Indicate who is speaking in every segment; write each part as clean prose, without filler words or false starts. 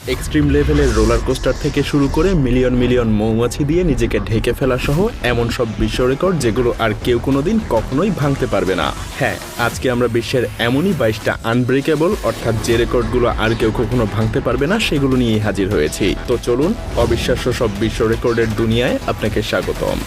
Speaker 1: Extreme লেভেলের roller coaster থেকে শুরু করে মিলিয়ন মিলিয়ন মৌমাছি দিয়ে নিজেকে ঢেকে ফেলা সহ এমন সব বিশ্ব রেকর্ড যেগুলো আর কেউ কোনোদিন কখনোই ভাঙতে পারবে না। হ্যাঁ, আজকে আমরা বিশ্বের এমনই 22টা আনব্রেকেবল অর্থাৎ যে রেকর্ডগুলো আর কেউ কখনো ভাঙতে পারবে না সেগুলো নিয়েই হাজির হয়েছি। তো চলুন অবিশ্বাস্য সব বিশ্ব রেকর্ডের দুনিয়ায় আপনাকে স্বাগতম।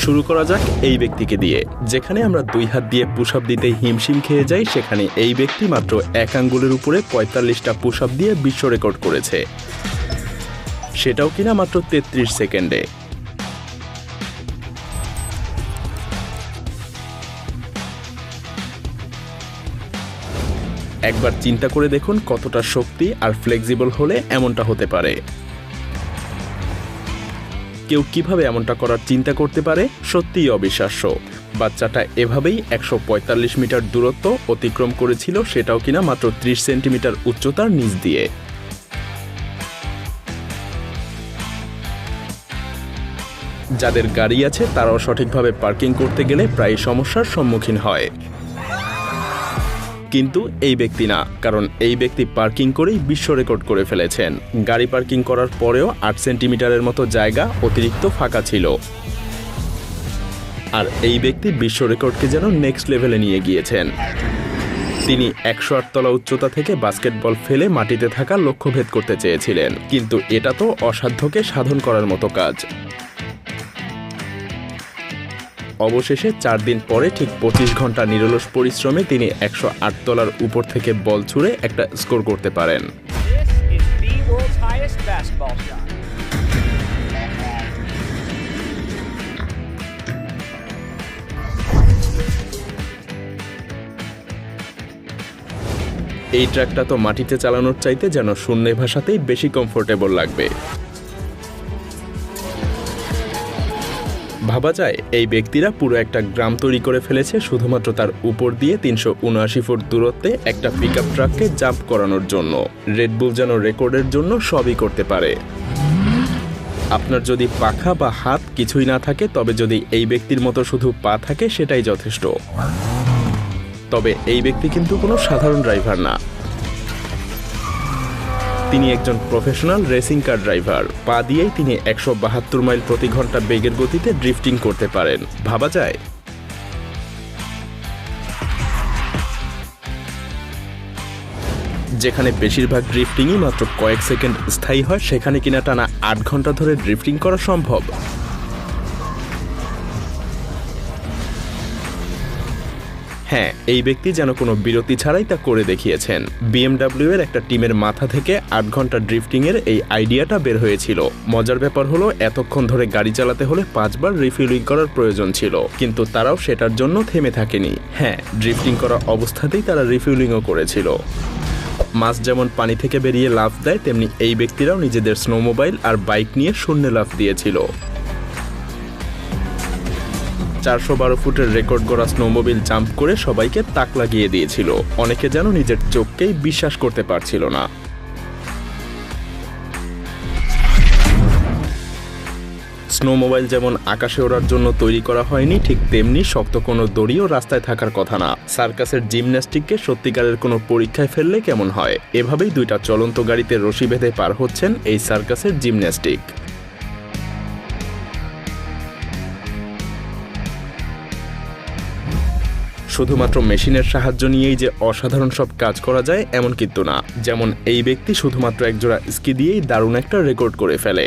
Speaker 1: শুরু করা যাক এই ব্যক্তিকে দিয়ে। যেখানে আমরা 2 হাত দিয়ে পুশ আপ দিতে হিমশিম খেয়ে যাই, সেখানে এই ব্যক্তি মাত্র 1 আঙ্গুলের উপরে 45টা পুশ আপ দিয়ে বিশ্ব রেকর্ড করেছে, সেটাও কিনা মাত্র 33 সেকেন্ডে। একবার চিন্তা করে দেখুন কতটা শক্তি আর ফ্লেক্সিবল হলে এমনটা হতে পারে। কেউ কিভাবে এমনটা করার চিন্তা করতে পারে, সত্যিই অবিশ্বাস্য। বাচ্চাটা এভাবেই 145 মিটার দূরত্ব অতিক্রম করেছিল, সেটাও কিনা মাত্র 30 সেন্টিমিটার উচ্চতার নিচ দিয়ে। যাদের গাড়ি আছে তারাও সঠিকভাবে পার্কিং করতে গেলে প্রায় সমস্যার সম্মুখীন হয়, কিন্তু এই ব্যক্তি না, কারণ এই ব্যক্তি পার্কিং করেই বিশ্ব রেকর্ড করে ফেলেছেন। গাড়ি পার্কিং করার পরেও 8 সেন্টিমিটারের মতো জায়গা অতিরিক্ত ফাঁকা ছিল। আর এই ব্যক্তি বিশ্ব রেকর্ডকে যেন নেক্সট লেভেলে নিয়ে গিয়েছেন। তিনি 108 তলা উচ্চতা থেকে বাস্কেটবল ফেলে মাটিতে থাকা লক্ষ্যভেদ করতে চেয়েছিলেন, কিন্তু এটা তো অসাধ্যকে সাধন করার মতো কাজ। অবশেষে 4 দিন পরে ঠিক 25 ঘন্টা নিরলস পরিশ্রমে তিনি 108 তলার উপর থেকে বল ছুঁড়ে একটা স্কোর করতে পারেন। এই ট্র্যাকটা তো মাটিতে চালানোর চাইতে যেন শূন্যে ভাষাতেই বেশি কমফোর্টেবল লাগবে। ভাবা যায় এই ব্যক্তিরা পুরো একটা গ্রাম তৈরি করে ফেলেছে শুধুমাত্র তার উপর দিয়ে 379 ফুট দূরত্বে একটা পিকআপ ট্রাককে জাম্প করানোর জন্য। রেড বুল যেন রেকর্ডের জন্য সবই করতে পারে। আপনার যদি পাখা বা হাত কিছুই না থাকে, তবে যদি এই ব্যক্তির মতো শুধু পা থাকে সেটাই যথেষ্ট। তবে এই ব্যক্তি কিন্তু কোনো সাধারণ ড্রাইভার না, তিনি একজন প্রফেশনাল রেসিং কার ড্রাইভার। পা দিয়েই তিনি 172 মাইল প্রতি ঘন্টা বেগের গতিতে ড্রিফটিং করতে পারেন। ভাবা যায়? যেখানে বেশিরভাগ ড্রিফটিংই মাত্র কয়েক সেকেন্ড স্থায়ী হয়, সেখানে কিনা টানা 8 ঘন্টা ধরে ড্রিফটিং করা সম্ভব। হ্যাঁ, এই ব্যক্তি যেন কোনো বিরতি ছাড়াই তা করে দেখিয়েছেন। BMW এর একটা টিমের মাথা থেকে 8 ঘন্টা ড্রিফটিংয়ের এই আইডিয়াটা বের হয়েছিল। মজার ব্যাপার হলো, এতক্ষণ ধরে গাড়ি চালাতে হলে 5 বার রিফিউলিং করার প্রয়োজন ছিল, কিন্তু তারাও সেটার জন্য থেমে থাকেনি। হ্যাঁ, ড্রিফটিং করা অবস্থাতেই তারা রিফিউলিংও করেছিল। মাছ যেমন পানি থেকে বেরিয়ে লাফ দেয়, তেমনি এই ব্যক্তিরাও নিজেদের স্নোমোবাইল আর বাইক নিয়ে শূন্যে লাফ দিয়েছিল। 412 ফুটের রেকর্ড গড়া স্নোমোবিল জাম্প করে সবাইকে তাক লাগিয়ে দিয়েছিল। অনেকে যেন নিজের চোখকেই বিশ্বাস করতে পারছিল না। স্নোমোবাইল যেমন আকাশে ওড়ার জন্য তৈরি করা হয়নি, ঠিক তেমনি শক্ত কোনো দড়িও রাস্তায় থাকার কথা না। সার্কাসের জিমন্যাস্টিককে সত্যিকারের কোনো পরীক্ষায় ফেললে কেমন হয়? এভাবেই 2টা চলন্ত গাড়িতে রশি বেঁধে পার হচ্ছেন এই সার্কাসের জিমন্যাস্টিক। শুধুমাত্র মেশিনের সাহায্য নিয়েই যে অসাধারণ সব কাজ করা যায় এমন কিন্তু না। যেমন এই ব্যক্তি শুধুমাত্র একজোড়া স্কি দিয়েই দারুণ একটা রেকর্ড করে ফেলে।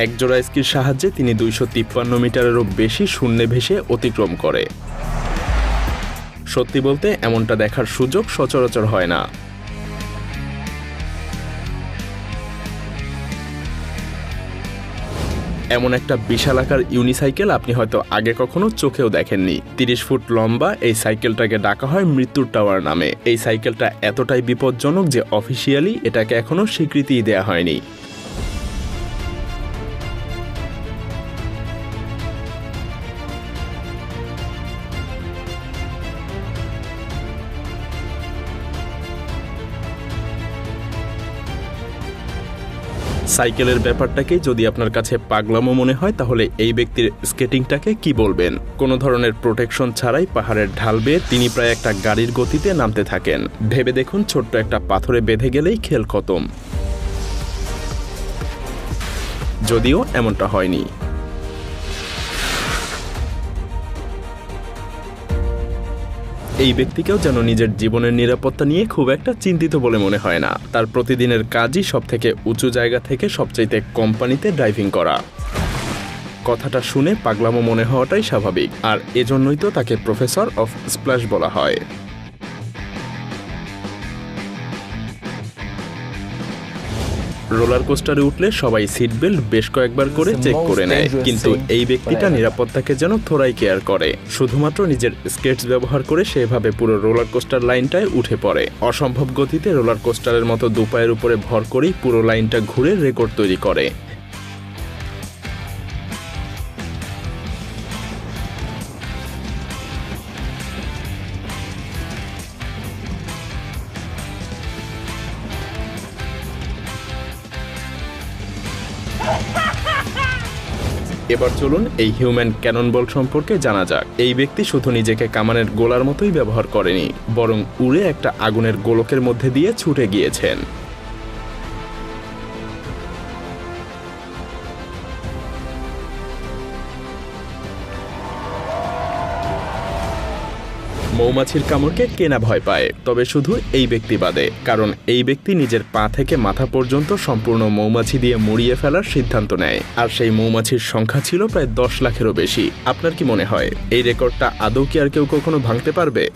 Speaker 1: একজোড়া স্কির সাহায্যে তিনি 253 মিটারেরও বেশি শূন্যে ভেসে অতিক্রম করে। সত্যি বলতে এমনটা দেখার সুযোগ সচরাচর হয় না। এমন একটা বিশাল আকার ইউনিসাইকেল আপনি হয়তো আগে কখনো চোখেও দেখেননি। 30 ফুট লম্বা এই সাইকেলটাকে ডাকা হয় মৃত্যুর টাওয়ার নামে। এই সাইকেলটা এতটাই বিপজ্জনক যে অফিসিয়ালি এটাকে এখনো স্বীকৃতিই দেয়া হয়নি। সাইকেলের ব্যাপারটাকে যদি আপনার কাছে পাগলামো মনে হয় তাহলে এই ব্যক্তির স্কেটিংটাকে কি বলবেন? কোনো ধরনের প্রোটেকশন ছাড়াই পাহাড়ের ঢাল বেয়ে তিনি প্রায় একটা গাড়ির গতিতে নামতে থাকেন। ভেবে দেখুন, ছোট্ট একটা পাথরে বেঁধে গেলেই খেল খতম। যদিও এমনটা হয়নি। এই ব্যক্তিকেও যেন নিজের জীবনের নিরাপত্তা নিয়ে খুব একটা চিন্তিত বলে মনে হয় না। তার প্রতিদিনের কাজই সবথেকে উঁচু জায়গা থেকে সবচাইতে কম পানিতে ড্রাইভিং করা। কথাটা শুনে পাগলামো মনে হওয়াটাই স্বাভাবিক, আর এজন্যই তো তাকে প্রফেসর অফ স্প্ল্যাশ বলা হয়। রোলার কোস্টারে উঠলে সবাই সিট বেল্ট বেশ কয়েকবার করে চেক করে নেয়, কিন্তু এই ব্যক্তিটা নিরাপত্তাকে যেন থোড়াই কেয়ার করে। শুধুমাত্র নিজের স্কেটস ব্যবহার করে সেভাবে পুরো রোলার কোস্টার লাইনটায় উঠে পড়ে। অসম্ভব গতিতে রোলার কোস্টারের মতো দুপায়ের উপরে ভর করেই পুরো লাইনটা ঘুরে রেকর্ড তৈরি করে। এবার চলুন এই হিউম্যান ক্যাননবল সম্পর্কে জানা যাক। এই ব্যক্তি শুধু নিজেকে কামানের গোলার মতোই ব্যবহার করেনি, বরং উড়ে একটা আগুনের গোলকের মধ্যে দিয়ে ছুটে গিয়েছেন। মৌমাছির কামড়কে কে না ভয় পায়, তবে শুধু এই ব্যক্তি বাদে, কারণ এই ব্যক্তি নিজের পা থেকে মাথা পর্যন্ত সম্পূর্ণ মৌমাছি দিয়ে মুড়িয়ে ফেলার সিদ্ধান্ত নেয়, আর সেই মৌমাছির সংখ্যা ছিল প্রায় 10 লাখেরও বেশি। আপনার কি মনে হয় এই রেকর্ডটা আদৌ কি আর কেউ কখনো ভাঙতে পারবে?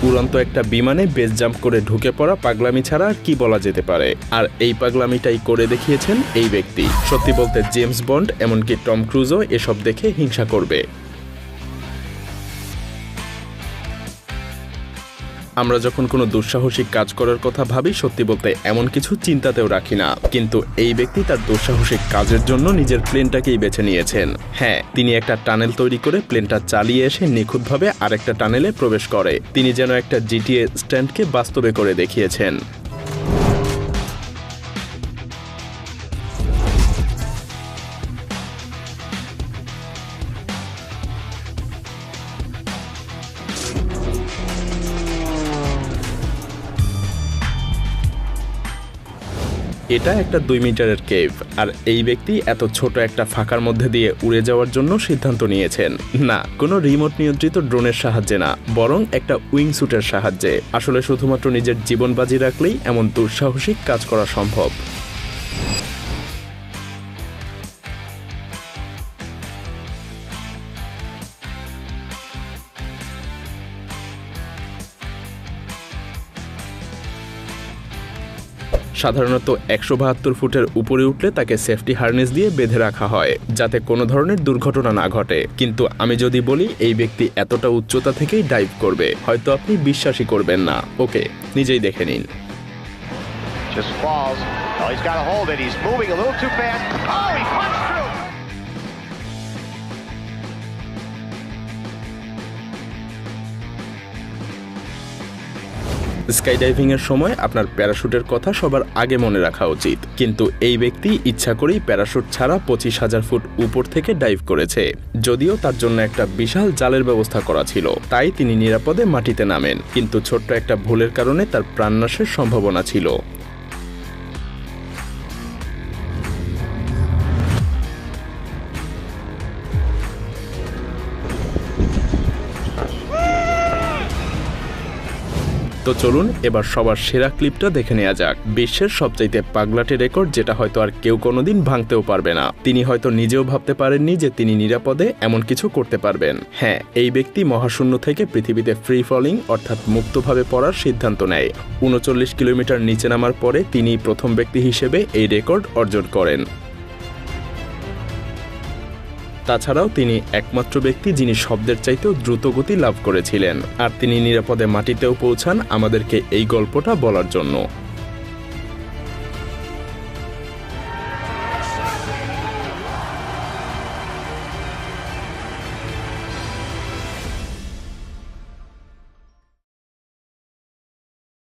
Speaker 1: উড়ন্ত একটা বিমানে বেস জাম্প করে ঢুকে পড়া পাগলামি ছাড়া আর কি বলা যেতে পারে? আর এই পাগলামিটাই করে দেখিয়েছেন এই ব্যক্তি। সত্যি বলতে জেমস বন্ড, এমনকি টম ক্রুজও এসব দেখে হিংসা করবে। আমরা যখন কোনো দুঃসাহসিক কাজ করার কথা ভাবি, সত্যি বলতে এমন কিছু চিন্তাতেও রাখি না, কিন্তু এই ব্যক্তি তার দুঃসাহসিক কাজের জন্য নিজের প্লেনটাকেই বেছে নিয়েছেন। হ্যাঁ, তিনি একটা টানেল তৈরি করে প্লেনটা চালিয়ে এসে নিখুঁতভাবে আরেকটা টানেলে প্রবেশ করে। তিনি যেন একটা জিটিএ স্ট্যান্ডকে বাস্তবে করে দেখিয়েছেন। এটা একটা 2 মিটারের কেভ, আর এই ব্যক্তি এত ছোট একটা ফাঁকার মধ্যে দিয়ে উড়ে যাওয়ার জন্য সিদ্ধান্ত নিয়েছেন। না, কোনো রিমোট নিয়ন্ত্রিত ড্রোনের সাহায্যে না, বরং একটা উইং স্যুটের সাহায্যে। আসলে শুধুমাত্র নিজের জীবন বাজি রাখলেই এমন দুঃসাহসিক কাজ করা সম্ভব। সাধারণত 172 ফুটের উপরে উঠলে তাকে সেফটি হার্নেস দিয়ে বেঁধে রাখা হয়, যাতে কোনো ধরনের দুর্ঘটনা না ঘটে। কিন্তু আমি যদি বলি এই ব্যক্তি এতটা উচ্চতা থেকেই ডাইভ করবে, হয়তো আপনি বিশ্বাসই করবেন না। ওকে, নিজেই দেখে নিন। স্কাইডাইভিং এর সময় আপনার প্যারাশুটের কথা সবার আগে মনে রাখা উচিত, কিন্তু এই ব্যক্তি ইচ্ছা করেই প্যারাশুট ছাড়া 25,000 ফুট উপর থেকে ডাইভ করেছে। যদিও তার জন্য একটা বিশাল জালের ব্যবস্থা করা ছিল, তাই তিনি নিরাপদে মাটিতে নামেন, কিন্তু ছোট্ট একটা ভুলের কারণে তার প্রাণনাশের সম্ভাবনা ছিল। তো চলুন এবার সবার সেরা ক্লিপটা দেখে নেওয়া যাক। বিশ্বের সবচাইতে পাগলাটে রেকর্ড, যেটা হয়তো আর কেউ কোনোদিন ভাঙতেও পারবে না। তিনি হয়তো নিজেও ভাবতে পারেননি যে তিনি নিরাপদে এমন কিছু করতে পারবেন। হ্যাঁ, এই ব্যক্তি মহাশূন্য থেকে পৃথিবীতে ফ্রি ফলিং অর্থাৎ মুক্তভাবে পড়ার সিদ্ধান্ত নেয়। 39 কিলোমিটার নিচে নামার পরে তিনি প্রথম ব্যক্তি হিসেবে এই রেকর্ড অর্জন করেন। তাছাড়াও তিনি একমাত্র ব্যক্তি যিনি শব্দের চাইতেও দ্রুত গতি লাভ করেছিলেন, আর তিনি নিরাপদে মাটিতেও পৌঁছান আমাদেরকে এই গল্পটা বলার জন্য।